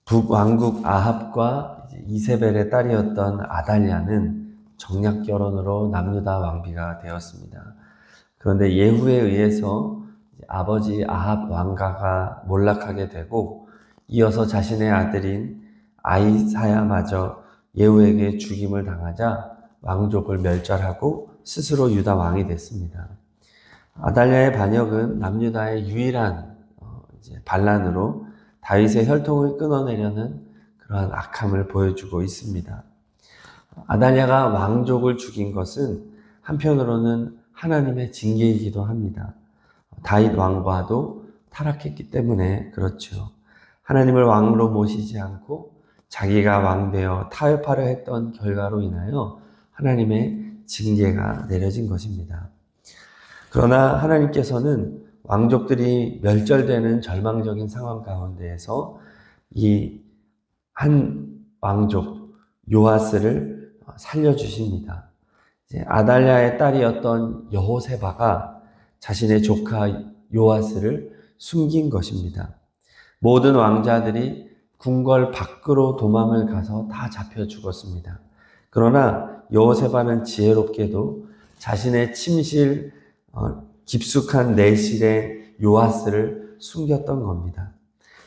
북왕국 아합과 이세벨의 딸이었던 아달랴는 정략 결혼으로 남유다 왕비가 되었습니다. 그런데 예후에 의해서 아버지 아합 왕가가 몰락하게 되고 이어서 자신의 아들인 아이사야마저 예후에게 죽임을 당하자 왕족을 멸절하고 스스로 유다 왕이 됐습니다. 아달랴의 반역은 남유다의 유일한 반란으로 다윗의 혈통을 끊어내려는 그러한 악함을 보여주고 있습니다. 아달랴가 왕족을 죽인 것은 한편으로는 하나님의 징계이기도 합니다. 다윗 왕과도 타락했기 때문에 그렇죠. 하나님을 왕으로 모시지 않고 자기가 왕되어 타협하려 했던 결과로 인하여 하나님의 징계가 내려진 것입니다. 그러나 하나님께서는 왕족들이 멸절되는 절망적인 상황 가운데에서 이 한 왕족 요아스를 살려주십니다. 아달랴의 딸이었던 여호세바가 자신의 조카 요아스를 숨긴 것입니다. 모든 왕자들이 궁궐 밖으로 도망을 가서 다 잡혀 죽었습니다. 그러나 여호세바는 지혜롭게도 자신의 침실 깊숙한 내실에 요아스를 숨겼던 겁니다.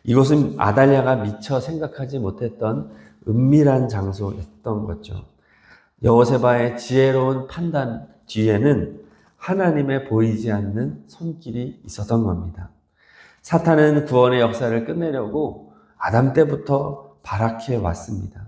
이곳은 아달랴가 미처 생각하지 못했던 은밀한 장소였던 거죠. 여호세바의 지혜로운 판단 뒤에는 하나님의 보이지 않는 손길이 있었던 겁니다. 사탄은 구원의 역사를 끝내려고 아담 때부터 발악해 왔습니다.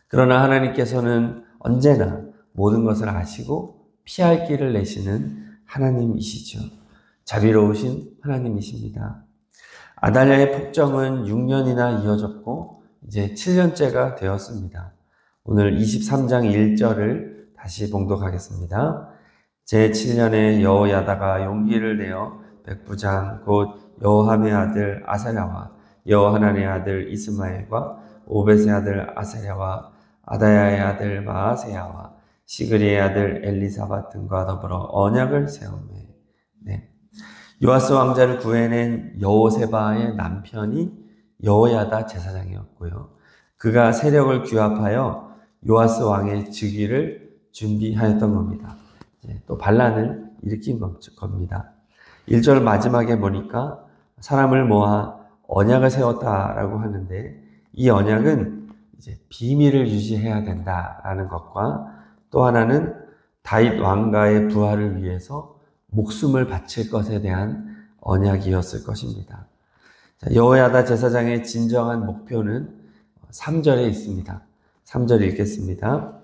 그러나 하나님께서는 언제나 모든 것을 아시고 피할 길을 내시는 하나님이시죠. 자비로우신 하나님이십니다. 아달랴의 폭정은 6년이나 이어졌고 이제 7년째가 되었습니다. 오늘 23장 1절을 다시 봉독하겠습니다. 제7년에 여호야다가 용기를 내어 백부장 곧 여호함의 아들 아사랴와 여호하난의 아들 이스마엘과 오벳의 아들 아사랴와 아다야의 아들 마아세야와 시그리의 아들 엘리사밧 등과 더불어 언약을 세우매. 요아스 왕자를 구해낸 여호세바의 남편이 여호야다 제사장이었고요. 그가 세력을 규합하여 요아스 왕의 즉위를 준비하였던 겁니다. 또 반란을 일으킨 겁니다. 1절 마지막에 보니까 사람을 모아 언약을 세웠다라고 하는데 이 언약은 이제 비밀을 유지해야 된다라는 것과 또 하나는 다윗 왕가의 부활을 위해서 목숨을 바칠 것에 대한 언약이었을 것입니다. 여호야다 제사장의 진정한 목표는 3절에 있습니다. 3절 읽겠습니다.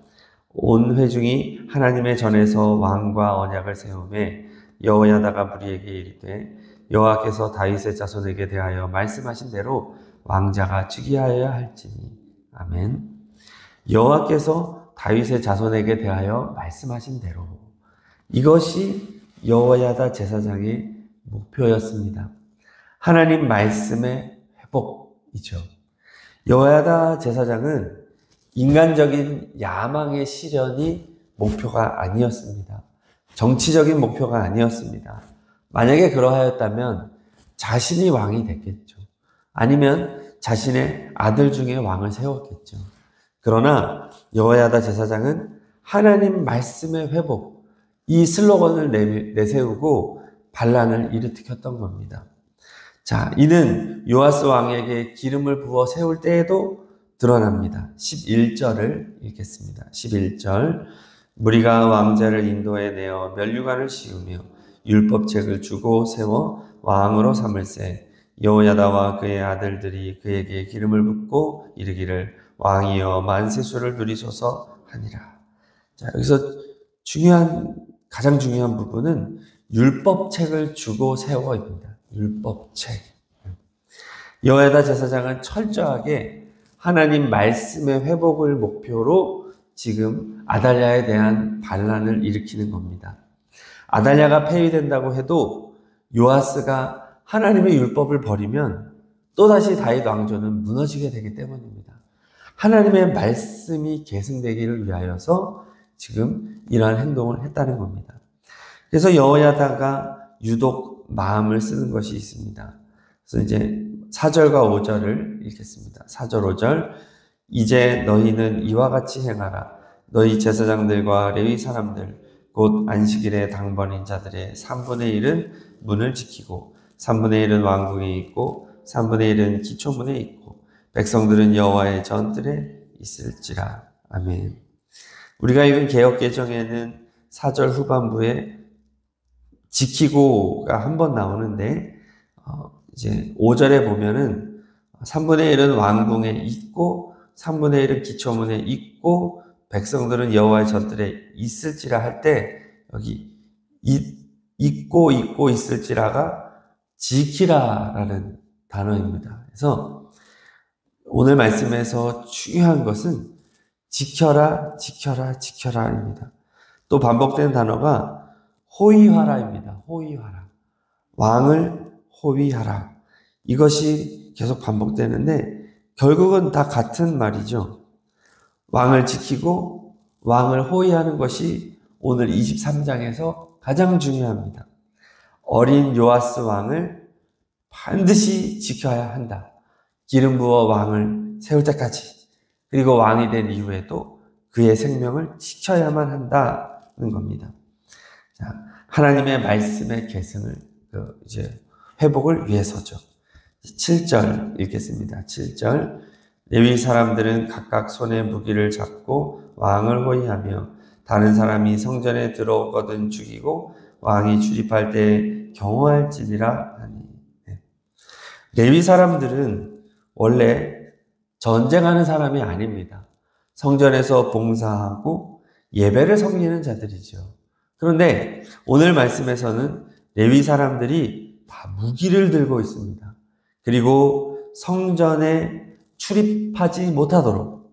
온 회중이 하나님의 전에서 왕과 언약을 세우매 여호야다가 무리에게 이르되 여호와께서 다윗의 자손에게 대하여 말씀하신 대로 왕자가 즉위하여야 할지니. 아멘. 여호와께서 다윗의 자손에게 대하여 말씀하신 대로, 이것이 여호야다 제사장의 목표였습니다. 하나님 말씀의 회복이죠. 여호야다 제사장은 인간적인 야망의 실현이 목표가 아니었습니다. 정치적인 목표가 아니었습니다. 만약에 그러하였다면 자신이 왕이 됐겠죠. 아니면 자신의 아들 중에 왕을 세웠겠죠. 그러나 여호야다 제사장은 하나님 말씀의 회복, 이 슬로건을 내세우고 반란을 일으켰던 겁니다. 자, 이는 요아스 왕에게 기름을 부어 세울 때에도 드러납니다. 11절을 읽겠습니다. 11절. 무리가 왕자를 인도해 내어 면류관을 씌우며 율법책을 주고 세워 왕으로 삼을세 여호야다와 그의 아들들이 그에게 기름을 붓고 이르기를 왕이여 만세수를 누리소서 하니라. 자, 여기서 가장 중요한 부분은 율법책을 주고 세워입니다. 율법책. 여호야다 제사장은 철저하게 하나님 말씀의 회복을 목표로 지금 아달랴에 대한 반란을 일으키는 겁니다. 아달랴가 폐위된다고 해도 요아스가 하나님의 율법을 버리면 또다시 다윗 왕조는 무너지게 되기 때문입니다. 하나님의 말씀이 계승되기를 위하여서 지금 이러한 행동을 했다는 겁니다. 그래서 여호야다가 유독 마음을 쓰는 것이 있습니다. 그래서 이제 4절과 5절을 읽겠습니다. 4절, 5절. 이제 너희는 이와 같이 행하라. 너희 제사장들과 레위 사람들 곧 안식일에 당번인 자들의 3분의 1은 문을 지키고 3분의 1은 왕궁에 있고 3분의 1은 기초문에 있고 백성들은 여호와의 전뜰에 있을지라. 아멘. 우리가 읽은 개역개정에는 4절 후반부에 지키고가 한 번 나오는데 이제 5절에 보면은 3분의 1은 왕궁에 있고 3분의 1은 기초문에 있고 백성들은 여호와의 전뜰에 있을지라 할 때 여기 있고 있을지라가 지키라라는 단어입니다. 그래서 오늘 말씀에서 중요한 것은 지켜라입니다. 또 반복된 단어가 호위하라입니다. 호위하라. 왕을 호위하라. 이것이 계속 반복되는데 결국은 다 같은 말이죠. 왕을 지키고 왕을 호위하는 것이 오늘 23장에서 가장 중요합니다. 어린 요아스 왕을 반드시 지켜야 한다. 기름 부어 왕을 세울 때까지, 그리고 왕이 된 이후에도 그의 생명을 지켜야만 한다는 겁니다. 자, 하나님의 말씀의 계승을 이제 회복을 위해서죠. 7절 읽겠습니다. 7절. 레위 사람들은 각각 손에 무기를 잡고 왕을 호위하며 다른 사람이 성전에 들어오거든 죽이고 왕이 출입할 때 경호할지니라 하니. 레위 사람들은 원래 전쟁하는 사람이 아닙니다. 성전에서 봉사하고 예배를 섬기는 자들이죠. 그런데 오늘 말씀에서는 레위 사람들이 다 무기를 들고 있습니다. 그리고 성전에 출입하지 못하도록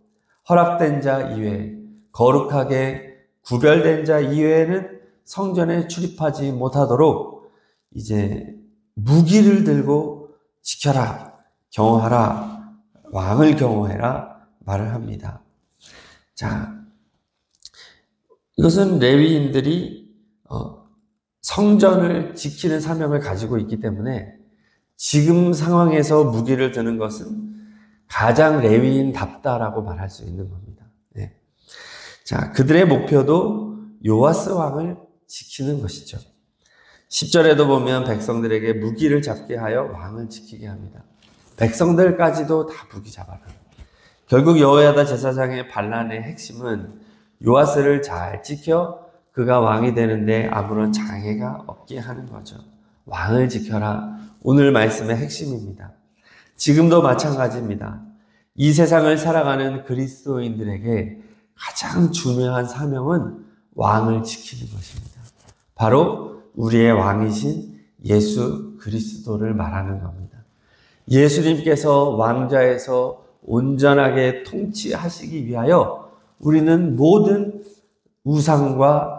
허락된 자 이외에, 거룩하게 구별된 자 이외에는 성전에 출입하지 못하도록 이제 무기를 들고 지켜라, 경호하라, 왕을 경호해라 말을 합니다. 자, 이것은 레위인들이 성전을 지키는 사명을 가지고 있기 때문에 지금 상황에서 무기를 드는 것은 가장 레위인답다라고 말할 수 있는 겁니다. 네. 자, 그들의 목표도 요아스 왕을 지키는 것이죠. 10절에도 보면 백성들에게 무기를 잡게 하여 왕을 지키게 합니다. 백성들까지도 다 무기 잡아라. 결국 여호야다 제사장의 반란의 핵심은 요아스를 잘 지켜 그가 왕이 되는데 아무런 장애가 없게 하는 거죠. 왕을 지켜라. 오늘 말씀의 핵심입니다. 지금도 마찬가지입니다. 이 세상을 살아가는 그리스도인들에게 가장 중요한 사명은 왕을 지키는 것입니다. 바로 우리의 왕이신 예수 그리스도를 말하는 겁니다. 예수님께서 왕좌에서 온전하게 통치하시기 위하여 우리는 모든 우상과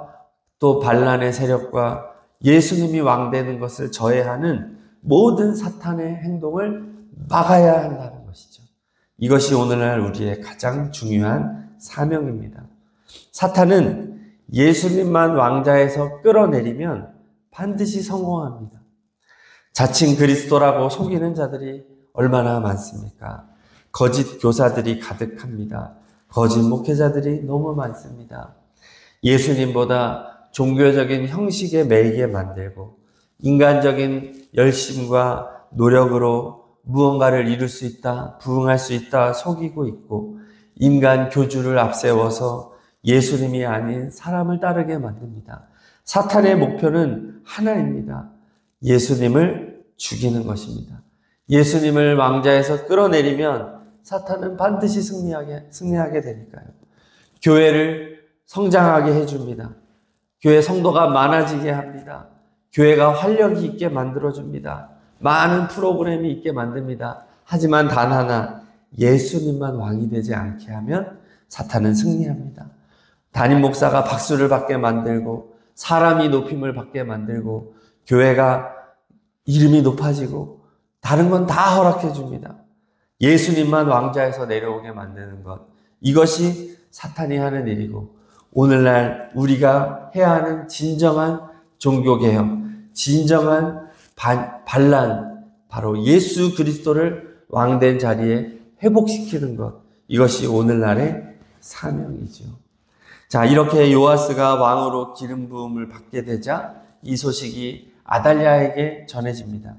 또 반란의 세력과 예수님이 왕되는 것을 저해하는 모든 사탄의 행동을 막아야 한다는 것이죠. 이것이 오늘날 우리의 가장 중요한 사명입니다. 사탄은 예수님만 왕좌에서 끌어내리면 반드시 성공합니다. 자칭 그리스도라고 속이는 자들이 얼마나 많습니까? 거짓 교사들이 가득합니다. 거짓 목회자들이 너무 많습니다. 예수님보다 종교적인 형식에 매이게 만들고 인간적인 열심과 노력으로 무언가를 이룰 수 있다, 부응할 수 있다 속이고 있고 인간 교주를 앞세워서 예수님이 아닌 사람을 따르게 만듭니다. 사탄의 목표는 하나입니다. 예수님을 죽이는 것입니다. 예수님을 왕좌에서 끌어내리면 사탄은 반드시 승리하게 되니까요. 교회를 성장하게 해줍니다. 교회 성도가 많아지게 합니다. 교회가 활력이 있게 만들어줍니다. 많은 프로그램이 있게 만듭니다. 하지만 단 하나, 예수님만 왕이 되지 않게 하면 사탄은 승리합니다. 담임 목사가 박수를 받게 만들고 사람이 높임을 받게 만들고 교회가 이름이 높아지고 다른 건 다 허락해 줍니다. 예수님만 왕좌에서 내려오게 만드는 것, 이것이 사탄이 하는 일이고 오늘날 우리가 해야 하는 진정한 종교개혁, 진정한 반란, 바로 예수 그리스도를 왕된 자리에 회복시키는 것. 이것이 오늘날의 사명이죠. 자, 이렇게 요아스가 왕으로 기름 부음을 받게 되자 이 소식이 아달랴에게 전해집니다.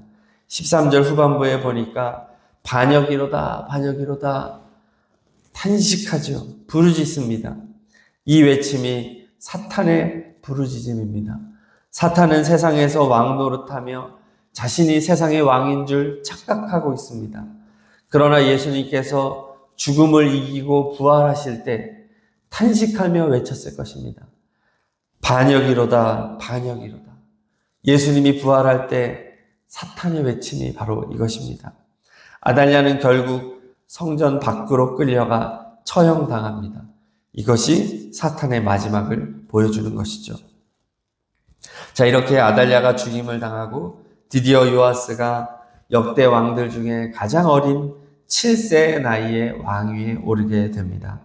13절 후반부에 보니까 반역이로다, 반역이로다 탄식하죠. 부르짖습니다. 이 외침이 사탄의 부르짖음입니다. 사탄은 세상에서 왕 노릇하며 자신이 세상의 왕인 줄 착각하고 있습니다. 그러나 예수님께서 죽음을 이기고 부활하실 때 탄식하며 외쳤을 것입니다. 반역이로다, 반역이로다. 예수님이 부활할 때 사탄의 외침이 바로 이것입니다. 아달랴는 결국 성전 밖으로 끌려가 처형당합니다. 이것이 사탄의 마지막을 보여주는 것이죠. 자, 이렇게 아달랴가 죽임을 당하고 드디어 요아스가 역대 왕들 중에 가장 어린 7세의 나이에 왕위에 오르게 됩니다.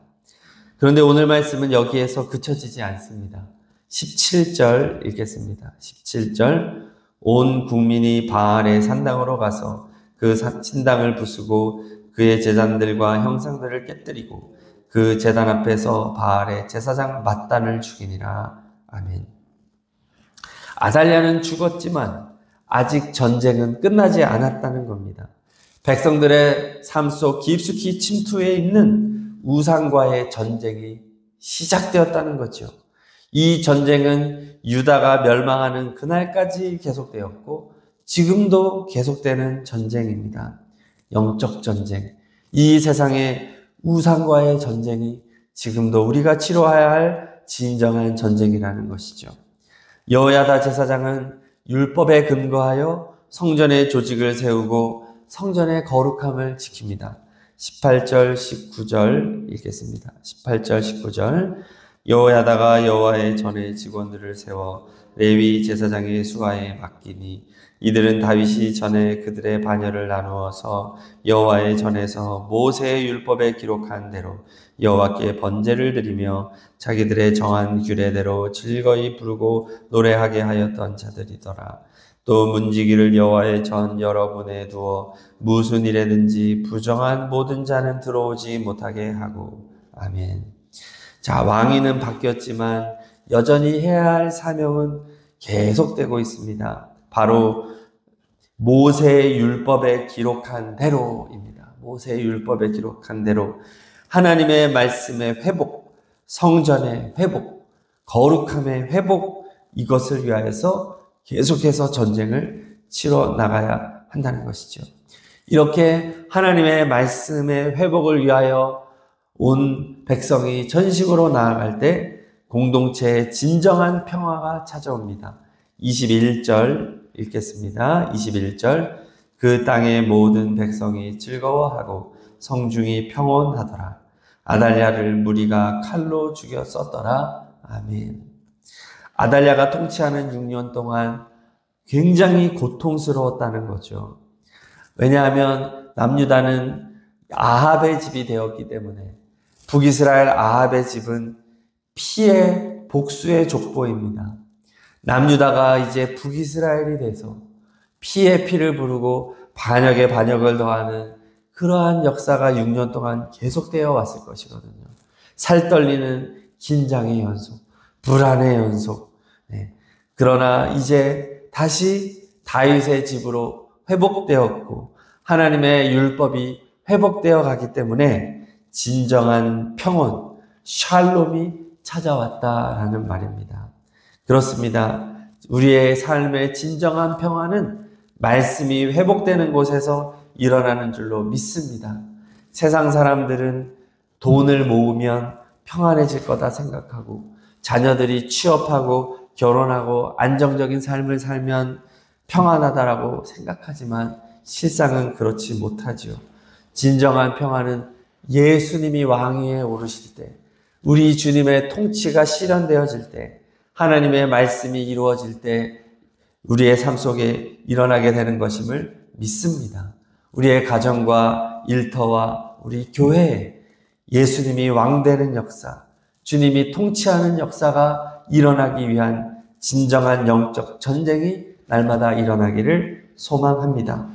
그런데 오늘 말씀은 여기에서 그쳐지지 않습니다. 17절 읽겠습니다. 17절 온 국민이 바알의 산당으로 가서 그 신당을 부수고 그의 제단들과 형상들을 깨뜨리고 그 제단 앞에서 바알의 제사장 mat단을 죽이니라. 아멘. 아달랴는 죽었지만 아직 전쟁은 끝나지 않았다는 겁니다. 백성들의 삶 속 깊숙이 침투해 있는 우상과의 전쟁이 시작되었다는 거죠. 이 전쟁은 유다가 멸망하는 그날까지 계속되었고 지금도 계속되는 전쟁입니다. 영적 전쟁. 이 세상의 우상과의 전쟁이 지금도 우리가 치러야 할 진정한 전쟁이라는 것이죠. 여호야다 제사장은 율법에 근거하여 성전의 조직을 세우고 성전의 거룩함을 지킵니다. 18절, 19절 읽겠습니다. 18절, 19절 여호야다가 여호와의 전의 직원들을 세워 레위 제사장의 수하에 맡기니 이들은 다윗이 전에 그들의 반열을 나누어서 여호와의 전에서 모세의 율법에 기록한 대로 여호와께 번제를 드리며 자기들의 정한 규례대로 즐거이 부르고 노래하게 하였던 자들이더라. 또 문지기를 여호와의 전 여러 군에 두어 무슨 일에든지 부정한 모든 자는 들어오지 못하게 하고. 아멘. 자, 왕위는 바뀌었지만 여전히 해야 할 사명은 계속되고 있습니다. 바로 모세의 율법에 기록한 대로입니다. 모세의 율법에 기록한 대로 하나님의 말씀의 회복, 성전의 회복, 거룩함의 회복, 이것을 위하여서 계속해서 전쟁을 치러 나가야 한다는 것이죠. 이렇게 하나님의 말씀의 회복을 위하여 온 백성이 전식으로 나아갈 때 공동체의 진정한 평화가 찾아옵니다. 21절 읽겠습니다. 21절 그 땅의 모든 백성이 즐거워하고 성중이 평온하더라. 아달랴를 무리가 칼로 죽여 썼더라. 아멘. 아달랴가 통치하는 6년 동안 굉장히 고통스러웠다는 거죠. 왜냐하면 남유다는 아합의 집이 되었기 때문에 북이스라엘 아합의 집은 피의 복수의 족보입니다. 남유다가 이제 북이스라엘이 돼서 피의 피를 부르고 반역에 반역을 더하는 그러한 역사가 6년 동안 계속되어 왔을 것이거든요. 살떨리는 긴장의 연속, 불안의 연속. 네. 그러나 이제 다시 다윗의 집으로 회복되었고 하나님의 율법이 회복되어 가기 때문에 진정한 평온, 샬롬이 찾아왔다라는 말입니다. 그렇습니다. 우리의 삶의 진정한 평화는 말씀이 회복되는 곳에서 일어나는 줄로 믿습니다. 세상 사람들은 돈을 모으면 평안해질 거다 생각하고 자녀들이 취업하고 결혼하고 안정적인 삶을 살면 평안하다라고 생각하지만 실상은 그렇지 못하지요. 진정한 평안은 예수님이 왕위에 오르실 때, 우리 주님의 통치가 실현되어질 때, 하나님의 말씀이 이루어질 때 우리의 삶 속에 일어나게 되는 것임을 믿습니다. 우리의 가정과 일터와 우리 교회에 예수님이 왕되는 역사, 주님이 통치하는 역사가 일어나기 위한 진정한 영적 전쟁이 날마다 일어나기를 소망합니다.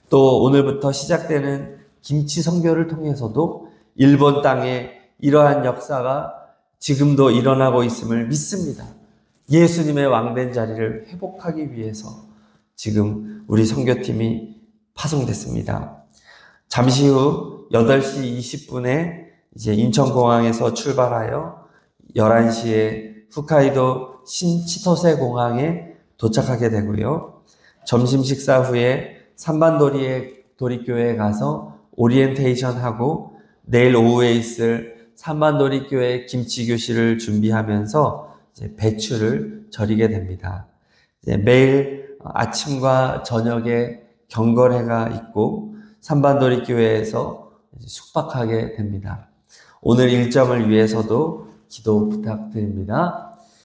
또 오늘부터 시작되는 김치 선교를 통해서도 일본 땅에 이러한 역사가 지금도 일어나고 있음을 믿습니다. 예수님의 왕된 자리를 회복하기 위해서 지금 우리 선교팀이 파송됐습니다. 잠시 후 8시 20분에 이제 인천공항에서 출발하여 11시에 홋카이도 신치토세 공항에 도착하게 되고요. 점심 식사 후에 산반도리의 도리교회에 가서 오리엔테이션 하고 내일 오후에 있을 산반도리 교회 김치교실을 준비하면서 이제 배추를 절이게 됩니다. 이제 매일 아침과 저녁에 경건회가 있고 산반도리 교회에서 숙박하게 됩니다. 오늘 일정을 위해서도 기도 부탁드립니다.